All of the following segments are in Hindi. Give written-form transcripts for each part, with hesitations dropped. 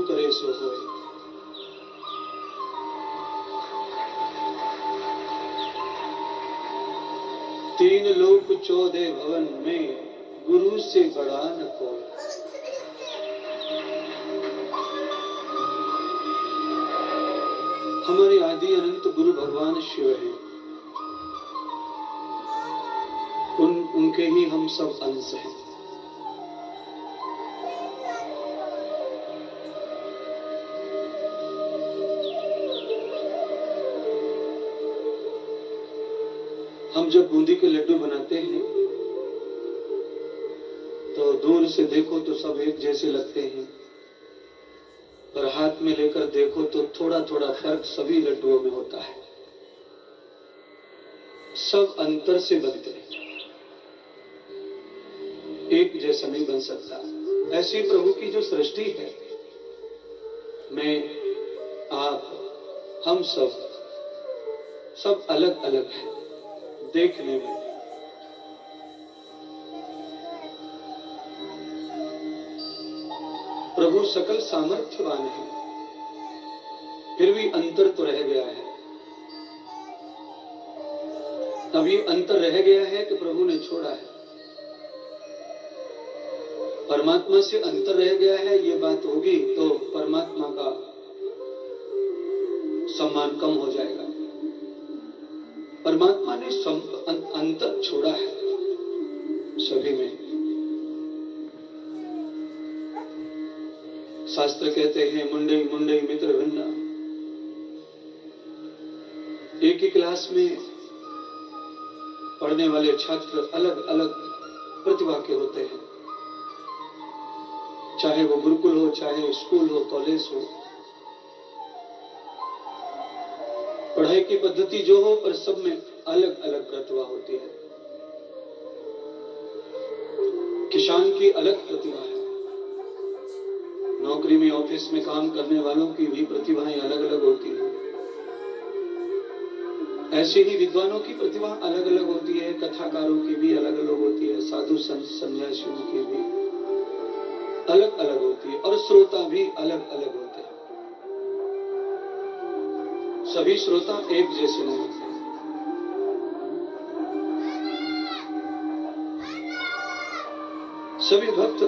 करे सो होए। तीन लोक 14 भवन में गुरु से बड़ा न कोई। हमारे आदि अनंत गुरु भगवान शिव हैं। उनके ही हम सब अंश हैं। हम जब बूंदी के लड्डू बनाते हैं तो दूर से देखो तो सब एक जैसे लगते हैं, पर हाथ में लेकर देखो तो थोड़ा थोड़ा फर्क सभी लड्डुओं में होता है। सब अंतर से बनते हैं, एक जैसा नहीं बन सकता। ऐसी प्रभु की जो सृष्टि है, मैं, आप, हम सब अलग अलग हैं देखने में। प्रभु सकल सामर्थ्यवान है, फिर भी अंतर तो रह गया है। अब ये अंतर रह गया है कि प्रभु ने छोड़ा है। परमात्मा से अंतर रह गया है, ये बात होगी तो परमात्मा का सम्मान कम हो जाएगा। परमात्मा ने अंतर छोड़ा है सभी में। शास्त्र कहते हैं मुंडई मुंडई मित्र भिन्ना। एक ही क्लास में पढ़ने वाले छात्र अलग अलग प्रतिभा के होते हैं, चाहे वो गुरुकुल हो, चाहे स्कूल हो, कॉलेज हो। पढ़ाई की पद्धति जो हो, पर सब में अलग अलग प्रतिभा होती है। किसान की अलग प्रतिभा है, नौकरी में, ऑफिस में काम करने वालों की भी प्रतिभाएं अलग अलग होती हैं। ऐसे ही विद्वानों की प्रतिभा अलग अलग होती है, कथाकारों की भी अलग अलग होती है, साधु संत सन्यासियों की भी अलग अलग होती है, और श्रोता भी अलग अलग होते हैं। सभी श्रोता एक जैसे नहीं होते। सभी भक्त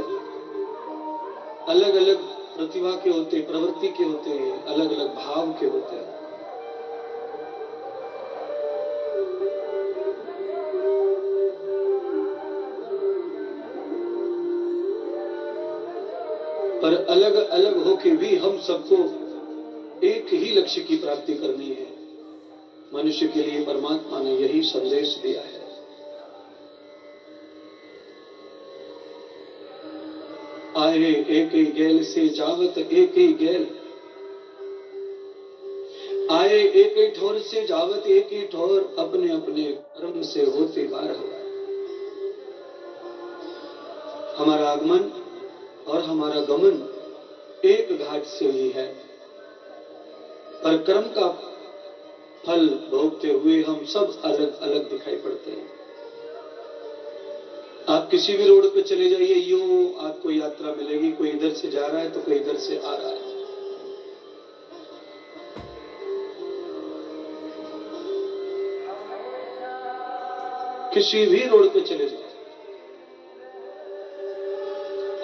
अलग अलग प्रतिभा के होते, प्रवृत्ति के होते हैं, अलग अलग भाव के होते हैं। पर अलग अलग होके भी हम सबको एक ही लक्ष्य की प्राप्ति करनी है। मनुष्य के लिए परमात्मा ने यही संदेश दिया है। आए एक ही गैल से जावत एक ही गैल, आए एक ही ठोर से जावत एक ही ठोर, अपने अपने कर्म से होते बार हो। हमारा आगमन और हमारा गमन एक घाट से ही है, पर कर्म का फल भोगते हुए हम सब अलग अलग दिखाई पड़ते हैं। आप किसी भी रोड पे चले जाइए, यूं आपको यात्रा मिलेगी। कोई इधर से जा रहा है तो कोई इधर से आ रहा है। किसी भी रोड पे चले जाओ,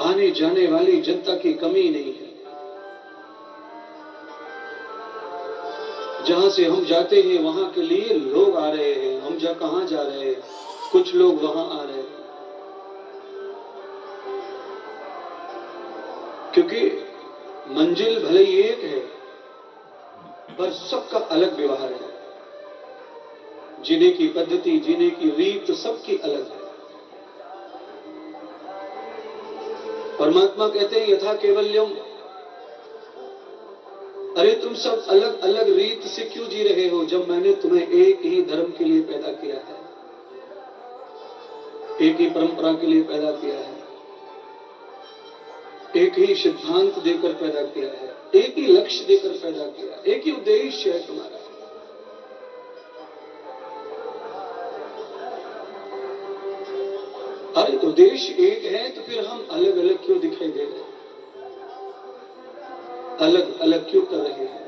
आने जाने वाली जनता की कमी नहीं है। जहां से हम जाते हैं वहां के लिए लोग आ रहे हैं। हम कहां जा रहे हैं, कुछ लोग वहां आ रहे हैं, क्योंकि मंजिल भले ही एक है, पर सबका अलग व्यवहार है। जीने की पद्धति, जीने की रीत सबकी अलग है। परमात्मा कहते हैं यथा केवल्यम, अरे तुम सब अलग अलग रीत से क्यों जी रहे हो, जब मैंने तुम्हें एक ही धर्म के लिए पैदा किया है, एक ही परंपरा के लिए पैदा किया है, एक ही सिद्धांत देकर पैदा किया है, एक ही लक्ष्य देकर पैदा किया, एक ही उद्देश्य है तुम्हारा। अरे उद्देश्य एक है तो फिर हम अलग अलग क्यों दिखाई दे रहे हैं? अलग अलग क्यों कर रहे हैं?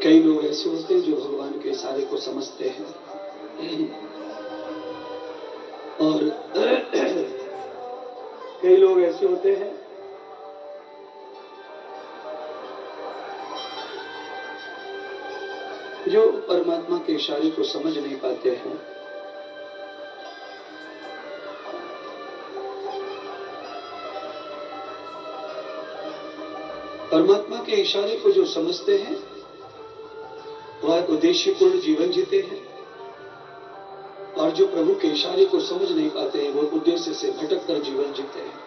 कई लोग ऐसे होते हैं जो भगवान के इशारे को समझते हैं और कई लोग ऐसे होते हैं जो परमात्मा के इशारे को समझ नहीं पाते हैं। परमात्मा के इशारे को जो समझते हैं वह उद्देश्यपूर्ण जीवन जीते हैं, और जो प्रभु के इशारे को समझ नहीं पाते हैं वो उद्देश्य से भटक कर जीवन जीते हैं।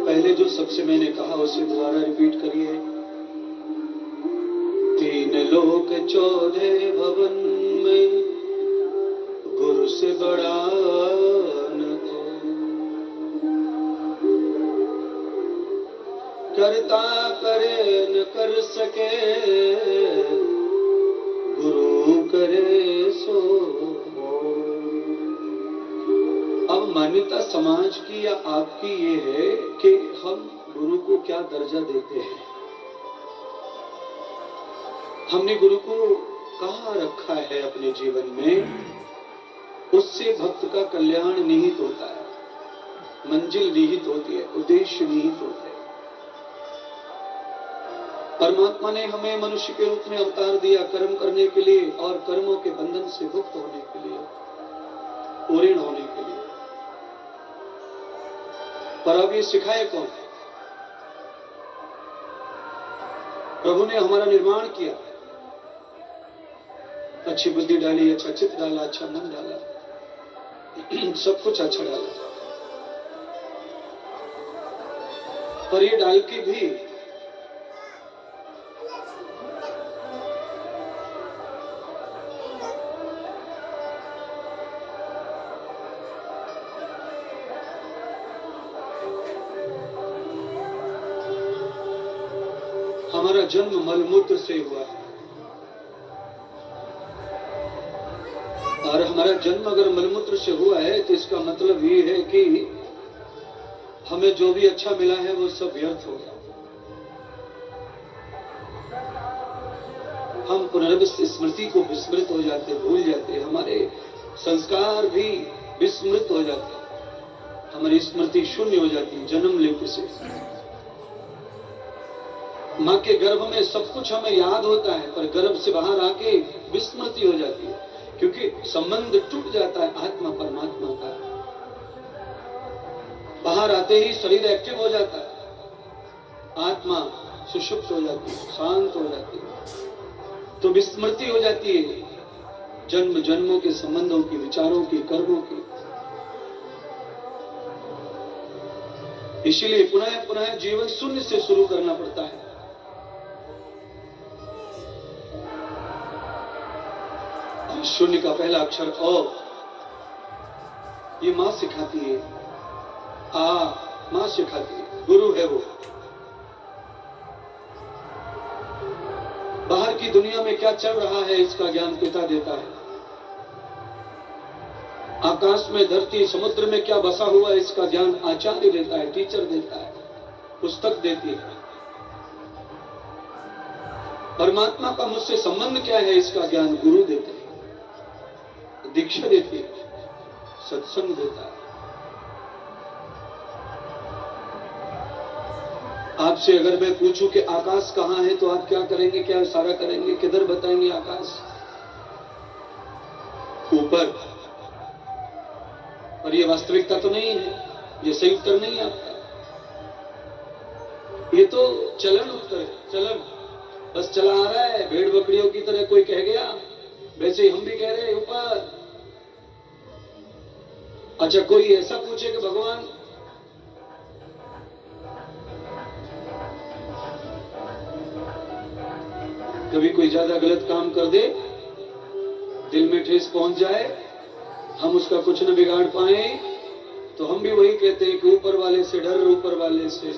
पहले जो सबसे मैंने कहा उसे दोबारा रिपीट करिए। 3 लोक 14 भवन में गुरु से बड़ा न कोई, करता करे न कर सके गुरु करे सो। अब मान्यता समाज की या आपकी ये है कि हम गुरु को क्या दर्जा देते हैं। हमने गुरु को कहाँ रखा है अपने जीवन में, उससे भक्त का कल्याण निहित होता है, मंजिल निहित होती है, उद्देश्य निहित होता है। परमात्मा ने हमें मनुष्य के रूप में अवतार दिया कर्म करने के लिए और कर्मों के बंधन से मुक्त होने के लिए, पूर्ण होने के लिए। पर अब ये सिखाए कौन? प्रभु ने हमारा निर्माण किया, अच्छी बुद्धि डाली, अच्छा चित्त डाला, अच्छा मन डाला, सब कुछ अच्छा डाला। पर ये डाल के भी हमारा जन्म मलमूत्र से हुआ है, और हमारा जन्म अगर मलमूत्र से हुआ है तो इसका मतलब ये है कि हमें जो भी अच्छा मिला है वो सब व्यर्थ हो गया। हम पुनर्विश्व स्मृति को विस्मृत हो जाते, भूल जाते, हमारे संस्कार भी विस्मृत हो जाते, हमारी स्मृति शून्य हो जाती है जन्म लेते से। माँ के गर्भ में सब कुछ हमें याद होता है, पर गर्भ से बाहर आके विस्मृति हो जाती है, क्योंकि संबंध टूट जाता है आत्मा परमात्मा का। बाहर आते ही शरीर एक्टिव हो जाता है, आत्मा सुषुप्त हो जाती है, शांत हो जाती है, तो विस्मृति हो जाती है जन्म जन्मों के संबंधों की, विचारों की, कर्मों की। इसीलिए पुनः पुनः जीवन शून्य से शुरू करना पड़ता है। शून्य का पहला अक्षर अ, ये मां सिखाती है। आ, मां सिखाती है, गुरु है वो। बाहर की दुनिया में क्या चल रहा है इसका ज्ञान पिता देता है। आकाश में, धरती, समुद्र में क्या बसा हुआ है इसका ज्ञान आचार्य देता है, टीचर देता है, पुस्तक देती है। परमात्मा का मुझसे संबंध क्या है इसका ज्ञान गुरु देते हैं, दीक्षा देती है, सत्संग देता है। आपसे अगर मैं पूछूं कि आकाश कहां है तो आप क्या करेंगे, क्या इशारा करेंगे, किधर बताएंगे आकाश? ऊपर। और ये वास्तविकता तो नहीं है, ये सही उत्तर नहीं है आपका। ये तो चलन उत्तर है, चलन बस चला आ रहा है। भेड़ बकरियों की तरह कोई कह गया, वैसे ही हम भी कह रहे हैं ऊपर। अच्छा, कोई ऐसा पूछे कि भगवान कभी कोई ज्यादा गलत काम कर दे, दिल में ठेस पहुंच जाए, हम उसका कुछ न बिगाड़ पाए, तो हम भी वही कहते हैं कि ऊपर वाले से डर, ऊपर वाले से।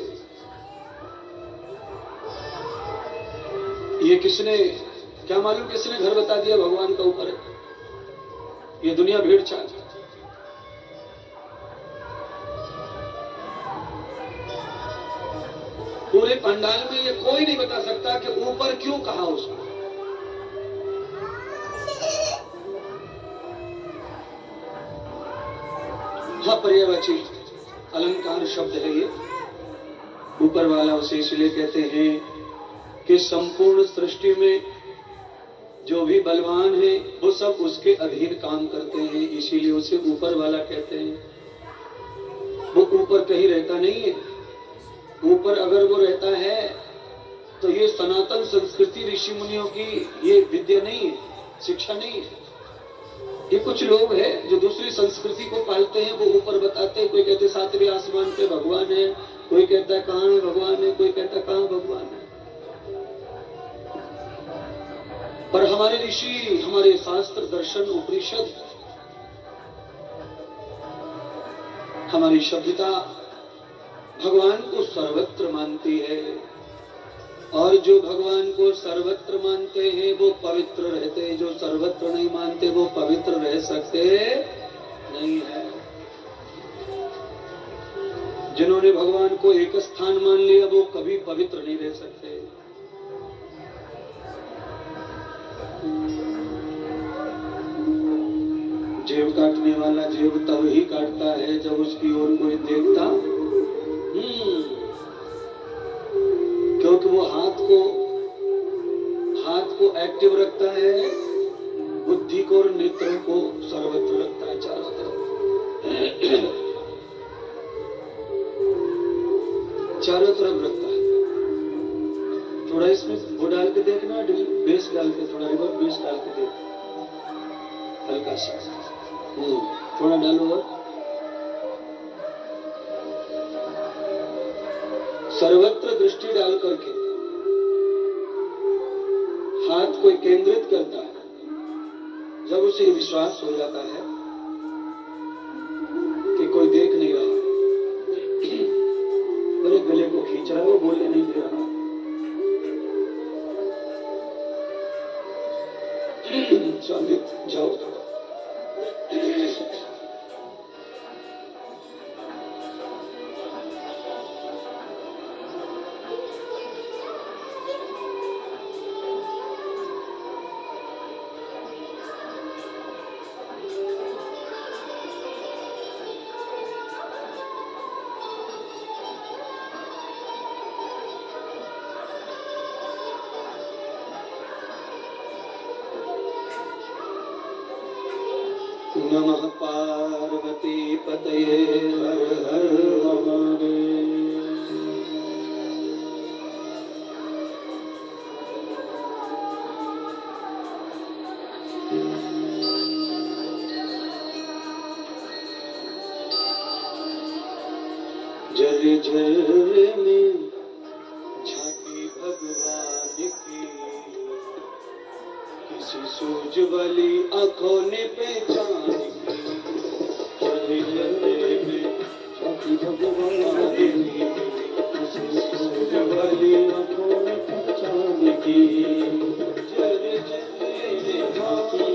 ये किसने, क्या मालूम किसने घर बता दिया भगवान का ऊपर है। ये दुनिया भीड़ चाल। पूरे पंडाल में ये कोई नहीं बता सकता कि ऊपर क्यों कहा उसको। हाँ, पर्यायवाची अलंकार शब्द है ये। ऊपर वाला उसे इसलिए कहते हैं कि संपूर्ण सृष्टि में जो भी बलवान है वो सब उसके अधीन काम करते हैं, इसीलिए उसे ऊपर वाला कहते हैं। वो ऊपर कहीं रहता नहीं है। ऊपर अगर वो रहता है तो ये सनातन संस्कृति ऋषि मुनियों की ये विद्या नहीं है, शिक्षा नहीं है। ये कुछ लोग हैं जो दूसरी संस्कृति को पालते हैं, वो ऊपर बताते हैं। कोई कहते सातवें आसमान पे भगवान है, कोई कहता है कहां है भगवान है, कोई कहता कहां भगवान है। पर हमारे ऋषि, हमारे शास्त्र, दर्शन, उपनिषद, हमारी सभ्यता भगवान को सर्वत्र मानती है, और जो भगवान को सर्वत्र मानते हैं वो पवित्र रहते हैं। जो सर्वत्र नहीं मानते वो पवित्र रह सकते नहीं है। जिन्होंने भगवान को एक स्थान मान लिया वो कभी पवित्र नहीं रह सकते। जेब काटने वाला जेब तब ही काटता है जब उसकी ओर कोई देखता, क्योंकि वो हाथ को एक्टिव रखता है, बुद्धि को और नेत्रों को सर्वत्र रखता है, चारों तरफ रखता है। थोड़ा इसमें वो डाल के देखना, बेस डाल के, थोड़ा रिवर्स बेस डाल के देख, हल्का सा थोड़ा डालो। और सर्वत्र दृष्टि डाल करके हाथ को केंद्रित करता है। जब उसे विश्वास हो जाता है कि कोई देख नहीं रहा, मेरे गले को खींच रहा है, वो बोलने नहीं दे रहा, स्वामी जाओ। नमः पार्वती पतये हर हर महादेव। जल जल में झांकी भगवान की, किसी सूझ वाली आंखों ने पहचान की। जल जल में झांकी भगवान की, किसी सूझ वाली आंखों ने पहचान की। जल जल में झांकी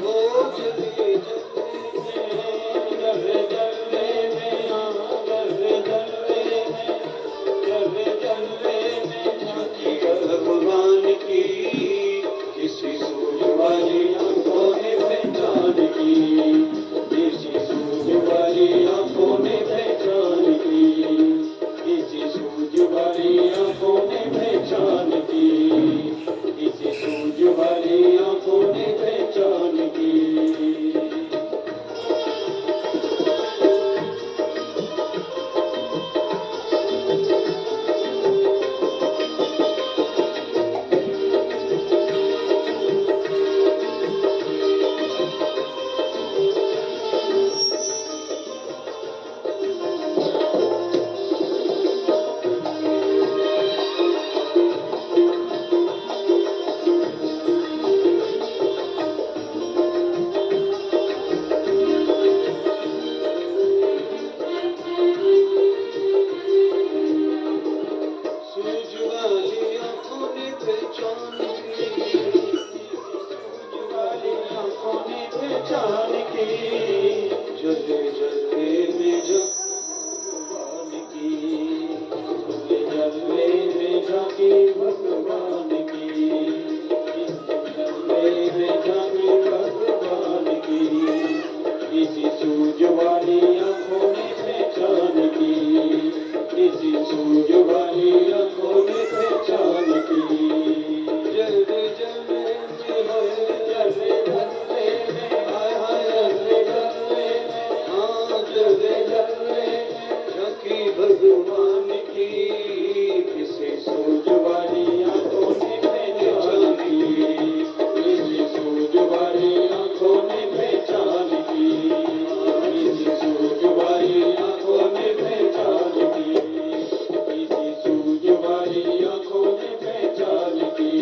वो जल भगवान की, किसी सूझ वाली आंखों ने पहचान की, जले जले में भगवान की, जले में झांकी भगवान की, जले में झांकी भगवान की, किसी सूझ वाली आंखों ने पहचान की, किसी सूझ वाली आंखों ने पहचान की, जले जले जले जले में हाय हाय जले जले में, हाँ जले जले झांकी भगवान की, किसी सूझ वाली आंखों ने पहचान की, किसी सूझ वाली आंखों ने पहचान की, किसी सूझ वाली आंखों ने पहचान की, किसी सूझ वाली आंखों ने पहचान की।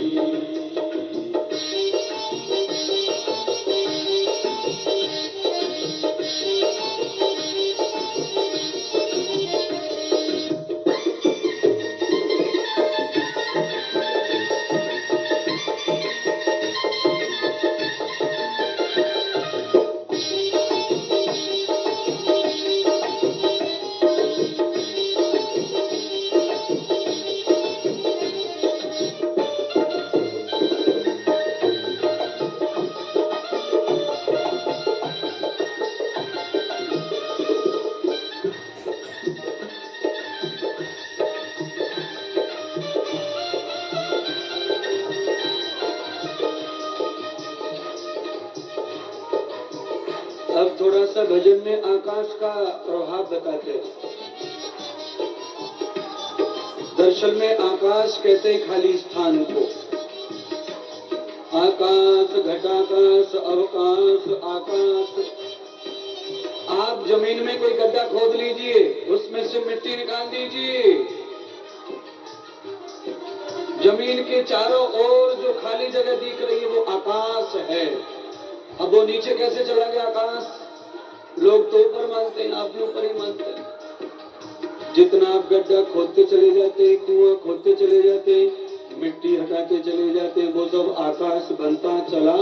अब थोड़ा सा भजन में आकाश का प्रभाव बताते हैं। दरअसल में आकाश कहते हैं खाली स्थान को। आकाश, घटाकाश, अवकाश, आकाश। आप जमीन में कोई गड्ढा खोद लीजिए, उसमें से मिट्टी निकाल दीजिए, जमीन के चारों ओर जो खाली जगह दिख रही है वो आकाश है। अब वो नीचे कैसे चला गया आकाश? लोग तो ऊपर मानते हैं, आप भी ऊपर ही मानते हैं। जितना आप गड्ढा खोदते चले जाते, कुआं खोदते चले जाते, मिट्टी हटाते चले जाते, वो सब आकाश बनता चला।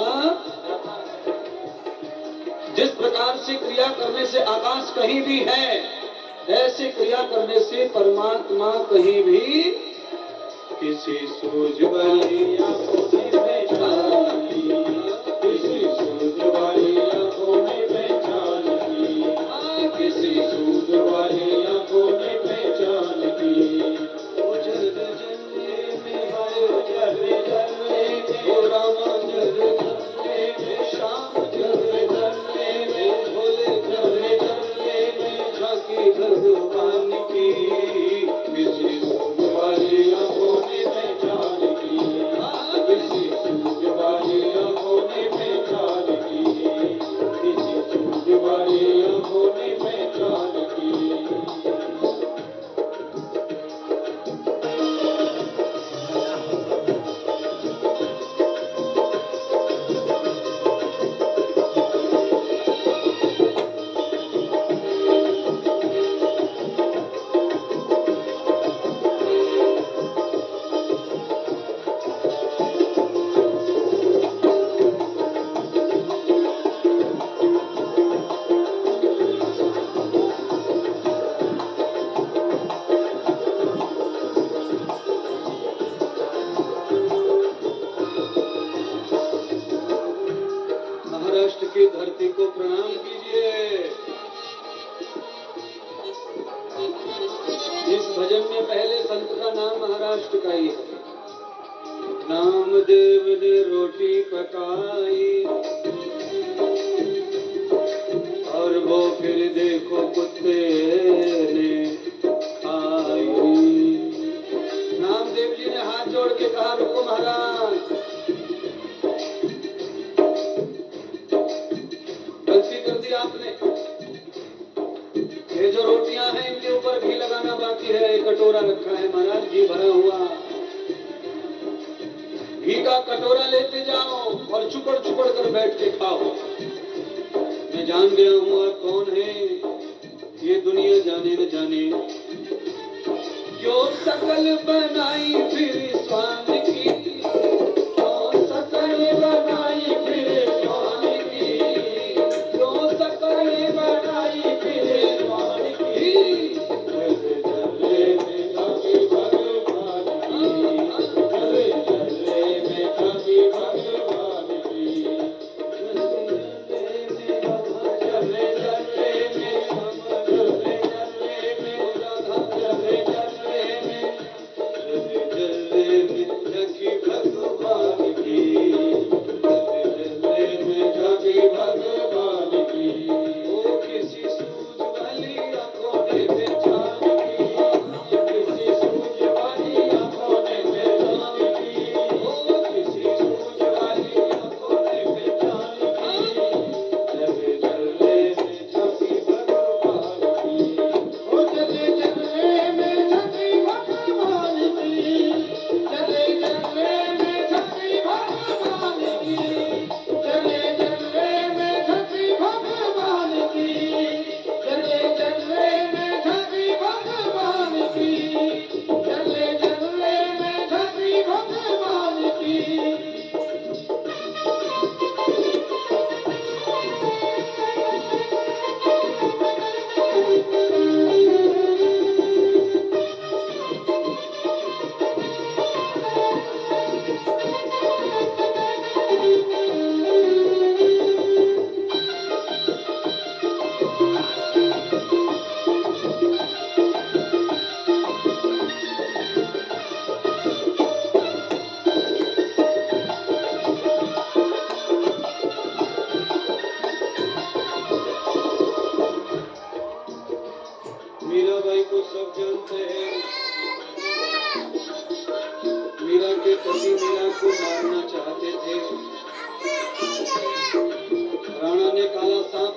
जिस प्रकार से क्रिया करने से आकाश कहीं भी है, ऐसे क्रिया करने से परमात्मा कहीं भी किसी सूझ वाली आंखों ने पहचान की, किसी सूझ वाली आंखों ने पहचान की, किसी सूझ वाली आंखों ने पहचान की। ओ जले जले में हाय जले जले में, ओ रामा जले जले में, श्याम जले जले में, भोले जले जले में झांकी भगवान की, किसी सूझ वाली आंखों ने पहचान की, किसी सूझ वाली आंखों ने पहचान की, किसी सूझ वाली आंखों ने पहचान की। महाराष्ट्र की धरती को प्रणाम कीजिए। इस भजन में पहले संत का नाम महाराष्ट्र का ही है। नामदेव ने रोटी पकाई और वो फिर देखो कुत्ते ने खाई। नामदेव जी ने हाथ जोड़ के कहा, रुको महाराज, गलती कर दी आपने। ये जो रोटियां हैं इनके ऊपर घी लगाना बाकी है। एक कटोरा रखा है महाराज, घी भरा हुआ, घी का कटोरा लेते जाओ और चुपड़ चुपड़ कर बैठ के खाओ। मैं जान गया हूँ आप कौन है, ये दुनिया जाने न जाने। क्यों सकल बनाई फिर स्वान की, क्यों सकल बनाई फिर स्वान की,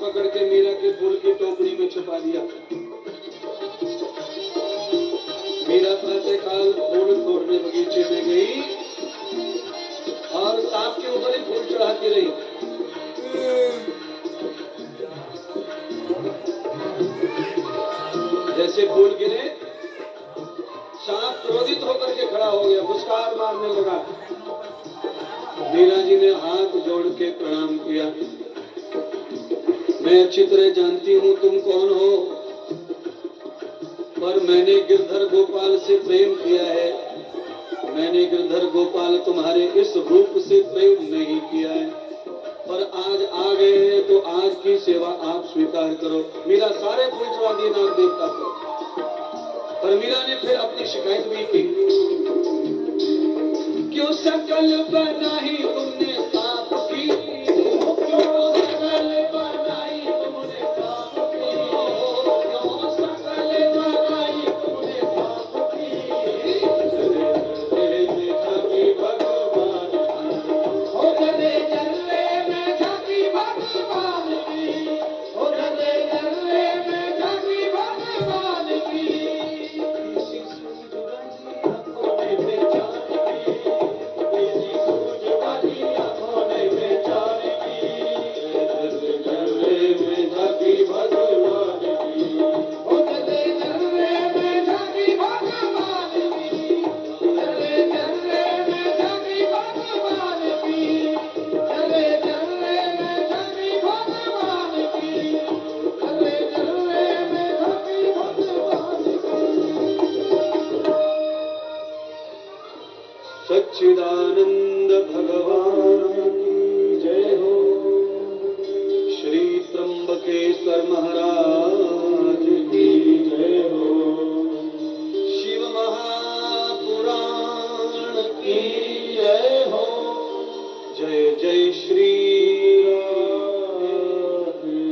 पकड़ के मीरा के फूल की टोकरी में छुपा दिया। मीरा प्रातःकाल फूल तोड़ने बगीचे में गई और सांप के ऊपर ही फूल चढ़ाती रही। जैसे फूल गिरे, सांप क्रोधित होकर के खड़ा हो गया, फुसकार मारने लगा। मीरा जी ने हाथ जोड़ के प्रणाम किया। मैं अच्छी तरह जानती हूँ तुम कौन हो, पर मैंने गिरधर गोपाल से प्रेम किया है। मैंने गिरधर गोपाल तुम्हारे इस रूप से प्रेम नहीं किया है, पर आज आ गए हैं तो आज की सेवा आप स्वीकार करो। मीरा सारे फूल चढ़ा दिए नाग देवता पर मीरा ने फिर अपनी शिकायत भी की। क्यों सकल बनाई तुमने सांप की, क्यों सकल बनाई तुमने सांप की, क्यों सकल बनाई तुमने सांप की। भगवान हो गले जल्ले में झांकी भगवान की, हो गले जल्ले में झांकी भगवान की। सच्चिदानंद भगवान की जय हो। श्री त्र्यंबकेश्वर महाराज की जय हो। शिव महापुराण की जय हो। जय जय श्री राधे।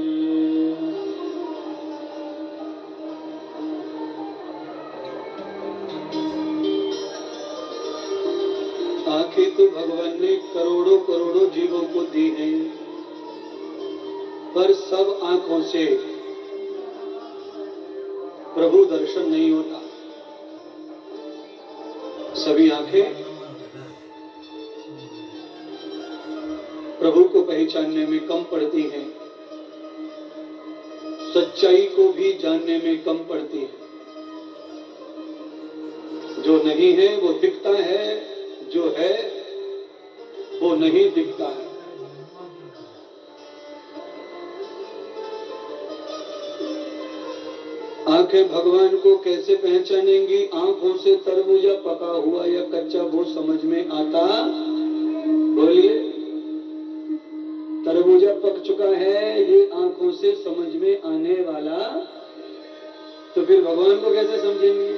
आंखें तो भगवान ने करोड़ों करोड़ों जीवों को दी हैं, पर सब आंखों से प्रभु दर्शन नहीं होता। सभी आंखें प्रभु को पहचानने में कम पड़ती हैं, सच्चाई को भी जानने में कम पड़ती है। जो नहीं है वो दिखता है, जो है वो नहीं दिखता है। आंखें भगवान को कैसे पहचानेंगी? आंखों से तरबूजा पका हुआ या कच्चा वो समझ में आता? बोलिए, तरबूजा पक चुका है ये आंखों से समझ में आने वाला, तो फिर भगवान को कैसे समझेंगे?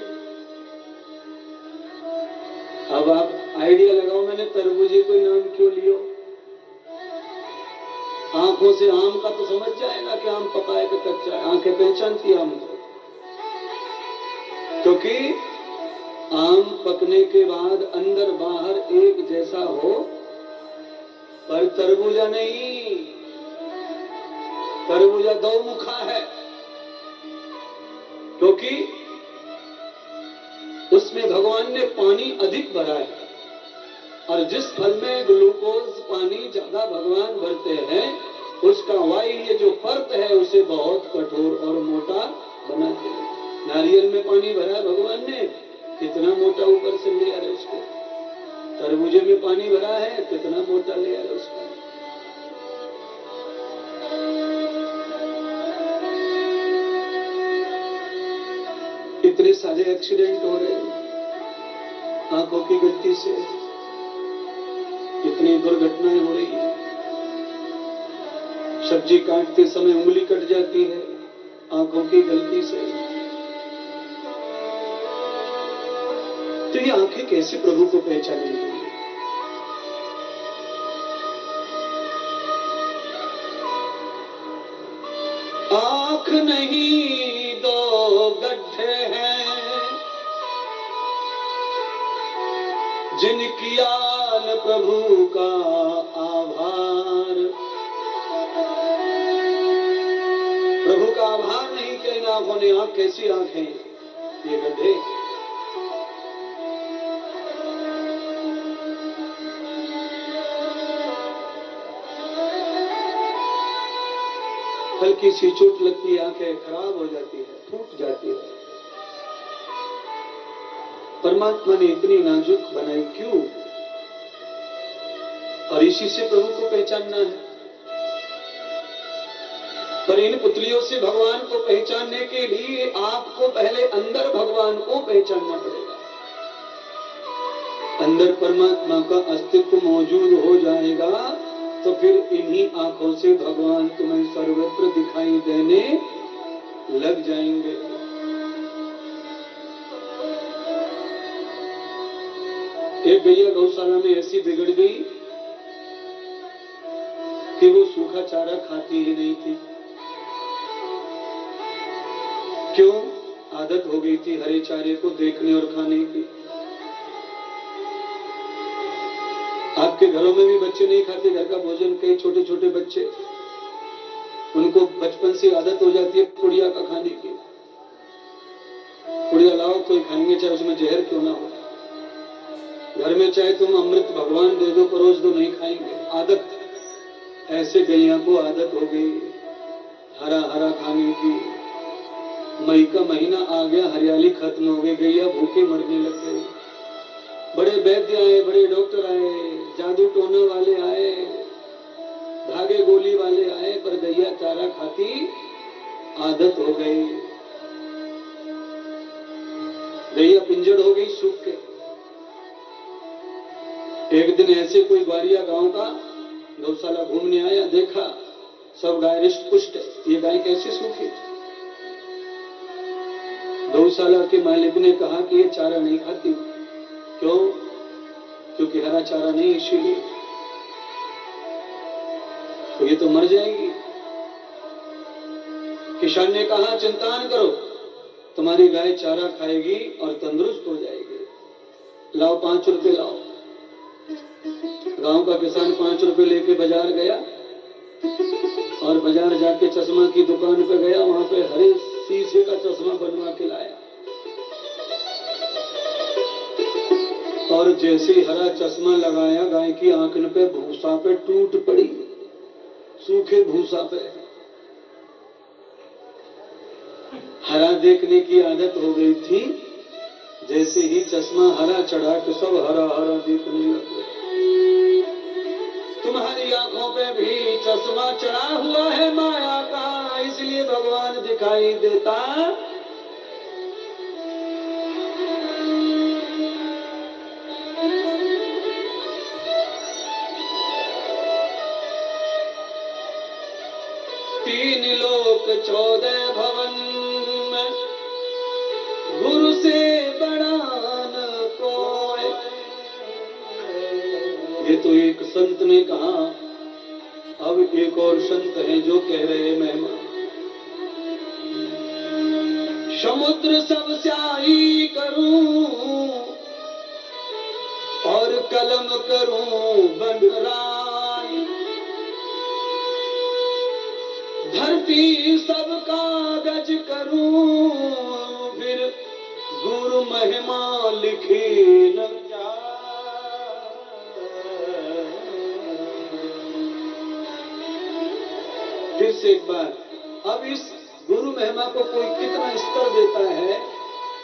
अब आप आइडिया लगाओ, मैंने तरबूजे को नाम क्यों लियो? आंखों से आम का तो समझ जाएगा कि आम पका है कि कच्चा है। आंखें पहचानती है आम को, क्योंकि आम पकने के बाद अंदर बाहर एक जैसा हो, पर तरबूजा नहीं। तरबूजा दो मुखा है, क्योंकि उसमें भगवान ने पानी अधिक भरा है, और जिस फल में ग्लूकोज पानी ज्यादा भगवान भरते हैं, उसका बाह्य जो परत है उसे बहुत कठोर और मोटा बनाते हैं। नारियल में पानी भरा है भगवान ने, कितना मोटा ऊपर से ले आ रहे उसको। तरबूजे में पानी भरा है, कितना मोटा ले आ रहे उसका। इतने सारे एक्सीडेंट हो रहे हैं आंखों की गलती से, इतनी दुर्घटनाएं हो रही है। सब्जी काटते समय उंगली कट जाती है आंखों की गलती से। तो ये आंखें कैसे प्रभु को पहचानेंगी? आंख नहीं दो गड्ढे हैं जिनकी आल प्रभु का आभार। इसका आभार नहीं कि इन आंखों ने आंख कैसी आंखें ये गड्ढे। हल्की सी चोट लगती है, आंखें खराब हो जाती है, फूट जाती है। परमात्मा ने इतनी नाजुक बनाई क्यों? और इसी से प्रभु को पहचानना है। पर इन पुतलियों से भगवान को पहचानने के लिए आपको पहले अंदर भगवान को पहचानना पड़ेगा। अंदर परमात्मा का अस्तित्व मौजूद हो जाएगा तो फिर इन्हीं आंखों से भगवान तुम्हें सर्वत्र दिखाई देने लग जाएंगे। एक गैया गौशाला में ऐसी बिगड़ गई कि वो सूखा चारा खाती ही नहीं थी। क्यों? आदत हो गई थी हरे चारे को देखने और खाने की। आपके घरों में भी बच्चे नहीं खाते घर का भोजन, कई छोटे छोटे बच्चे, उनको बचपन से आदत हो जाती है पुड़िया का खाने की। पुड़िया लाओ कोई खाएंगे, चाहे उसमें जहर क्यों ना हो। घर में चाहे तुम अमृत भगवान दे दो, परोस दो, नहीं खाएंगे। आदत, ऐसे गैया को आदत हो गई हरा हरा खाने की। मई का महीना आ गया, हरियाली खत्म हो गई, गैया भूखे मरने लग गई। बड़े वैद्य आए, बड़े डॉक्टर आए, जादू टोना वाले आए, धागे गोली वाले आए, पर गैया चारा खाती आदत हो गई। गैया पिंजड़ हो गई सूख के। एक दिन ऐसे कोई ग्वारिया गांव का गौशाला घूमने आया, देखा सब गाय रिष्ट पुष्ट, ये गाय कैसे सूखी। गौशाला के मालिक ने कहा कि ये चारा नहीं खाती। क्यों? क्योंकि हरा चारा नहीं, इसीलिए। तो ये तो मर जाएगी। किसान ने कहा चिंता न करो, तुम्हारी गाय चारा खाएगी और तंदुरुस्त हो जाएगी। लाओ 5 रुपए लाओ। गांव का किसान 5 रुपए लेके बाजार गया और बाजार जाके चश्मा की दुकान पे गया, वहां पे हरे शीशे का चश्मा बनवा के लाया। और जैसे हरा चश्मा लगाया, गाय की आंखन पे भूसा पे टूट पड़ी, सूखे भूसा पे। हरा देखने की आदत हो गई थी, जैसे ही चश्मा हरा चढ़ा तो सब हरा हरा देखने लगे। तुम्हारी आंखों पे भी चश्मा चढ़ा हुआ है माया का, इसलिए भगवान दिखाई देता। तीन लोक 14 भवन में गुरु से बड़ा न कोई। ये तो एक संत ने कहा, अब एक और संत है जो कह रहे महिमा। समुद्र सब स्याही करूं और कलम करूं बनराई, धरती सब कागज करूं फिर गुरु महिमा लिखी न जाए। फिर से एक बार, अब इस गुरु महिमा को कोई कितना स्तर देता है,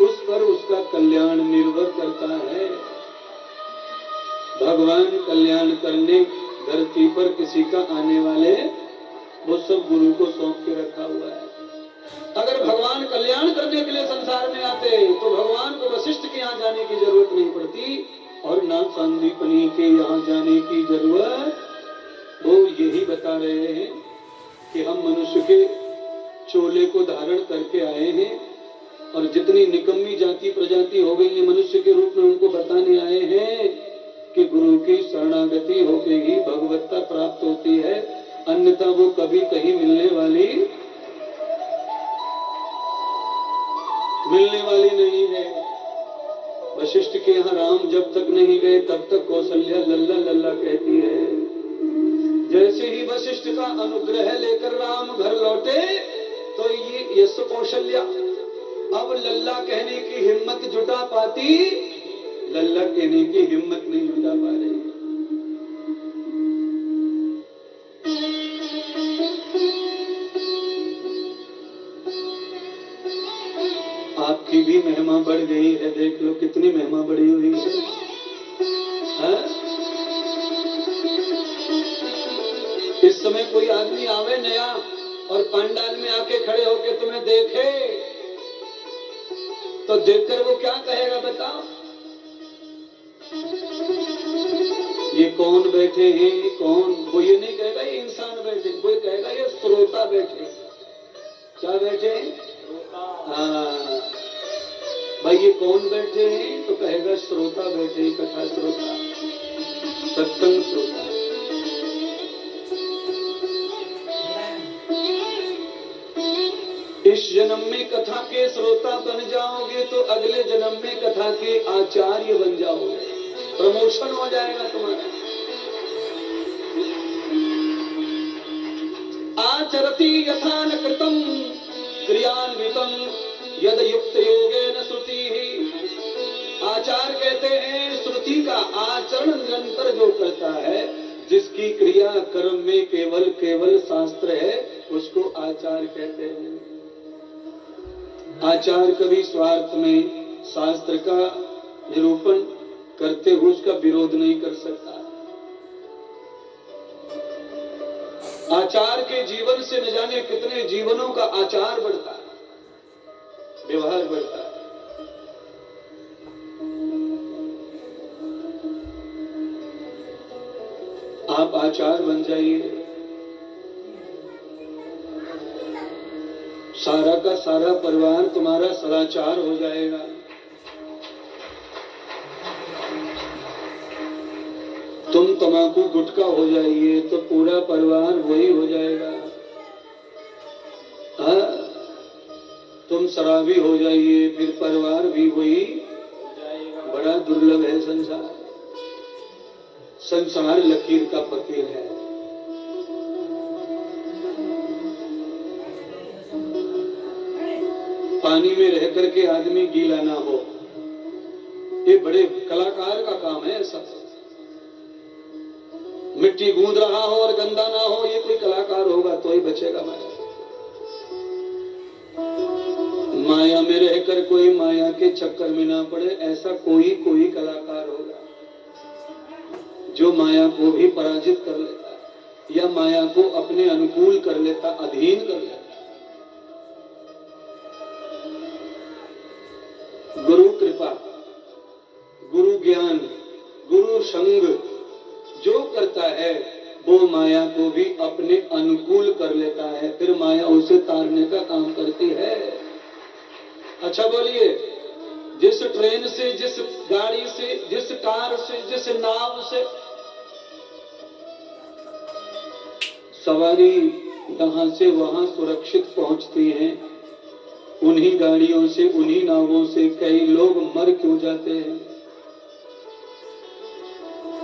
उस पर उसका कल्याण निर्भर करता है। भगवान कल्याण करने धरती पर किसी का आने वाले, वो सब गुरु को सौंप के रखा हुआ है। अगर भगवान कल्याण करने के लिए संसार में आते तो भगवान को वशिष्ठ के यहाँ जाने की जरूरत नहीं पड़ती और ना सांदीपनी के यहाँ जाने की जरूरत। वो यही बता रहे हैं कि हम मनुष्य के चोले को धारण करके आए हैं और जितनी निकम्मी जाति प्रजाति हो गई है मनुष्य के रूप में, उनको बताने आए हैं कि गुरु की शरणागति होके ही भगवत्ता प्राप्त होती है, अन्यथा वो कभी कहीं मिलने वाली नहीं है। वशिष्ठ के यहाँ राम जब तक नहीं गए तब तक कौशल्या लल्ला लल्ला कहती है। जैसे ही वशिष्ठ का अनुग्रह लेकर राम घर लौटे तो ये यश कौशल्या। अब लल्ला कहने की हिम्मत जुटा पाती, लल्ला कहने की हिम्मत नहीं जुटा पा रही। आपकी भी महिमा बढ़ गई है, देख लो कितनी महिमा बढ़ी हुई है? इस समय कोई आदमी आवे नया और पंडाल में आके खड़े होके तुम्हें देखे तो देखकर वो क्या कहेगा बताओ? ये कौन बैठे हैं? कौन? वो ये नहीं कहेगा ये इंसान बैठे, कोई कहेगा ये श्रोता बैठे। क्या बैठे? हाँ भाई, ये कौन बैठे हैं? तो कहेगा श्रोता बैठे, कथा श्रोता, सत्संग श्रोता। इस जन्म में कथा के श्रोता बन जाओगे तो अगले जन्म में कथा के आचार्य बन जाओगे, प्रमोशन हो जाएगा तुम्हारा। आचरति यथा न कृतम क्रियान्वितम यद युक्त योगेन श्रुति ही। आचार्य कहते हैं श्रुति का आचरण निरंतर जो करता है, जिसकी क्रिया कर्म में केवल केवल शास्त्र है, उसको आचार्य कहते हैं। आचार्य कभी स्वार्थ में शास्त्र का निरूपण करते हुए उसका विरोध नहीं कर सकता। आचार्य के जीवन से न जाने कितने जीवनों का आचार बढ़ता है, व्यवहार बढ़ता है। आप आचार बन जाइए, सारा का सारा परिवार तुम्हारा सदाचार हो जाएगा। तुम तम्बाकू गुटखा हो जाइए तो पूरा परिवार वही हो जाएगा। हाँ, तुम शराबी हो जाइए फिर परिवार भी वही। बड़ा दुर्लभ है संसार, संसार लकीर का फकीर है। पानी में रह करके आदमी गीला ना हो, ये बड़े कलाकार का काम है। ऐसा मिट्टी गूंद रहा हो और गंदा ना हो, ये कोई कलाकार होगा तो ही बचेगा माया। माया में रहकर कोई माया के चक्कर में ना पड़े, ऐसा कोई कलाकार होगा जो माया को भी पराजित कर लेता या माया को अपने अनुकूल कर लेता, अधीन कर लेता। गुरु कृपा, गुरु ज्ञान, गुरु संग जो करता है वो माया को भी अपने अनुकूल कर लेता है, फिर माया उसे तारने का काम करती है। अच्छा बोलिए, जिस ट्रेन से, जिस गाड़ी से, जिस कार से, जिस नाव से सवारी यहां से वहां सुरक्षित पहुंचती है, उन्हीं गाड़ियों से, उन्हीं नावों से कई लोग मर क्यों जाते हैं?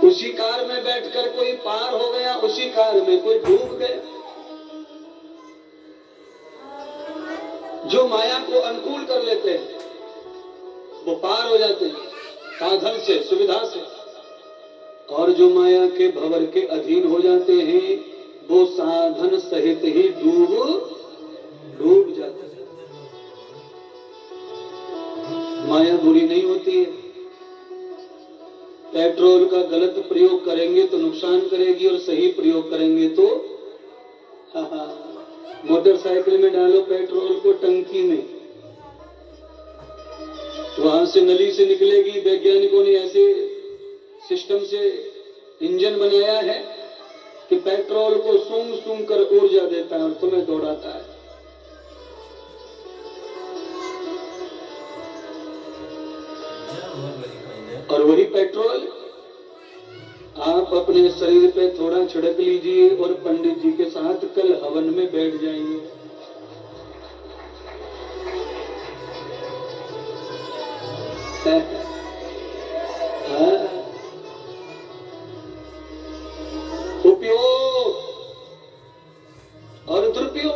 उसी कार में बैठकर कोई पार हो गया, उसी कार में कोई डूब गया। जो माया को अनुकूल कर लेते हैं वो पार हो जाते हैं साधन से, सुविधा से, और जो माया के भंवर के अधीन हो जाते हैं वो साधन सहित ही डूब जाते हैं। माया बुरी नहीं होती है। पेट्रोल का गलत प्रयोग करेंगे तो नुकसान करेगी और सही प्रयोग करेंगे तो मोटरसाइकिल में डालो पेट्रोल को टंकी में, वहां से नली से निकलेगी। वैज्ञानिकों ने ऐसे सिस्टम से इंजन बनाया है कि पेट्रोल को सूंघ सूंघ कर ऊर्जा देता है और तुम्हें दौड़ाता है। और वही पेट्रोल आप अपने शरीर पे थोड़ा छिड़क लीजिए और पंडित जी के साथ कल हवन में बैठ जाएंगे। उपयोग और दुरुपयोग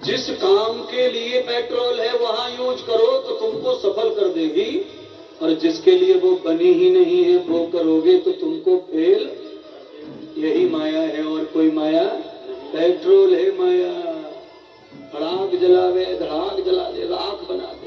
जिस काम के लिए पेट्रोल है वहां यूज करो तो तुमको सफल कर देगी, और जिसके लिए वो बनी ही नहीं है वो करोगे तो तुमको फेल। यही माया है और कोई माया, पेट्रोल है माया। धड़ाक जलावे, धड़ाक जला दे, राख बना दे।